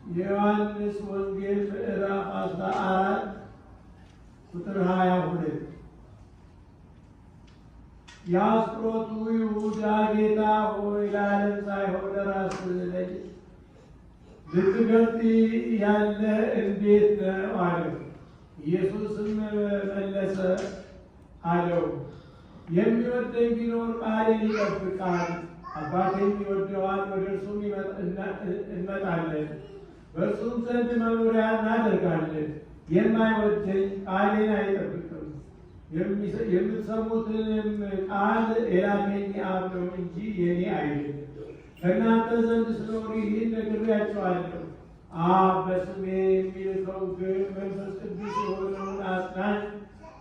የዮሐንስ ወንጌል ምዕራፍ 14 ቁጥር 22 የአስቆሮቱ ይሁዳ ጌታ ሆይ ለዓለም ሳይሆን ለራስህ ልትገልጥ ያለ እንዴት ነው አለው። ኢየሱስም መለሰ አለው፣ የሚወደኝ ቢኖር ቃሌን ይጠብቃል፣ አባቴም ይወደዋል፣ ወደ እርሱም እንመጣለን፣ በእርሱም ዘንድ መኖሪያ እናደርጋለን። የማይወደኝ ቃሌን አይጠብቅም። የምትሰሙትንም ቃል የላከኝ አብ ነው እንጂ የኔ አይደለም። ከእናንተ ዘንድ ስኖር ይህን ነግሬያችኋለሁ። አብ በስሜ የሚልከው ግን መንፈስ ቅዱስ የሆነውን አጽናኝ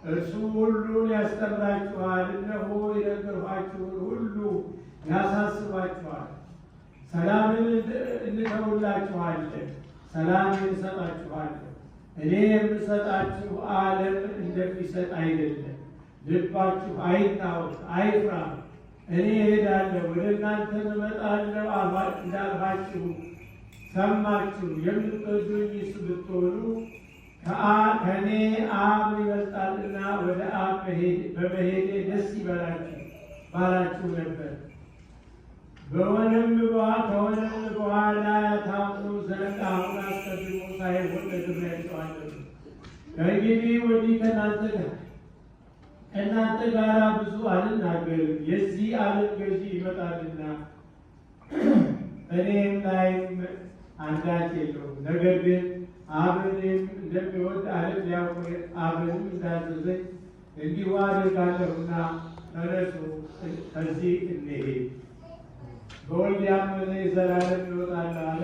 እርሱ ሁሉን ያስተምራችኋል፣ እነሆ የነገርኋችሁን ሁሉ ያሳስባችኋል። ሰላምን እንተውላችኋለን፣ ሰላምን እንሰጣችኋለን። እኔ የምሰጣችሁ ዓለም እንደሚሰጥ አይደለም። ልባችሁ አይታወክ አይፍራም። እኔ እሄዳለሁ ወደ እናንተ እመጣለሁ እንዳልኋችሁ ሰማችሁ። የምትወዱኝስ ብትሆኑ ከእኔ አብ ይበልጣልና ወደ አብ በመሄዴ ደስ ይበላችሁ ባላችሁ ነበር። ከሆነም በኋላ ታምኑ ዘንድ አሁን አስቀድሞ ሳይሆን ነግሬያችኋለሁ። ከእንግዲህ ወዲህ ከእናንተ ጋር ብዙ አልናገርም፣ የዚህ ዓለም ገዢ ይመጣልና እኔም ላይም አንዳች የለውም። ነገር ግን አብን እንደሚወድ ዓለም ሊያውቅ አብንም እንዳዘዘኝ እንዲሁ አደርጋለሁና ተነሱ፣ ከዚህ እንሂድ። በወልድ ያመነ የዘላለም ሕይወት አለ።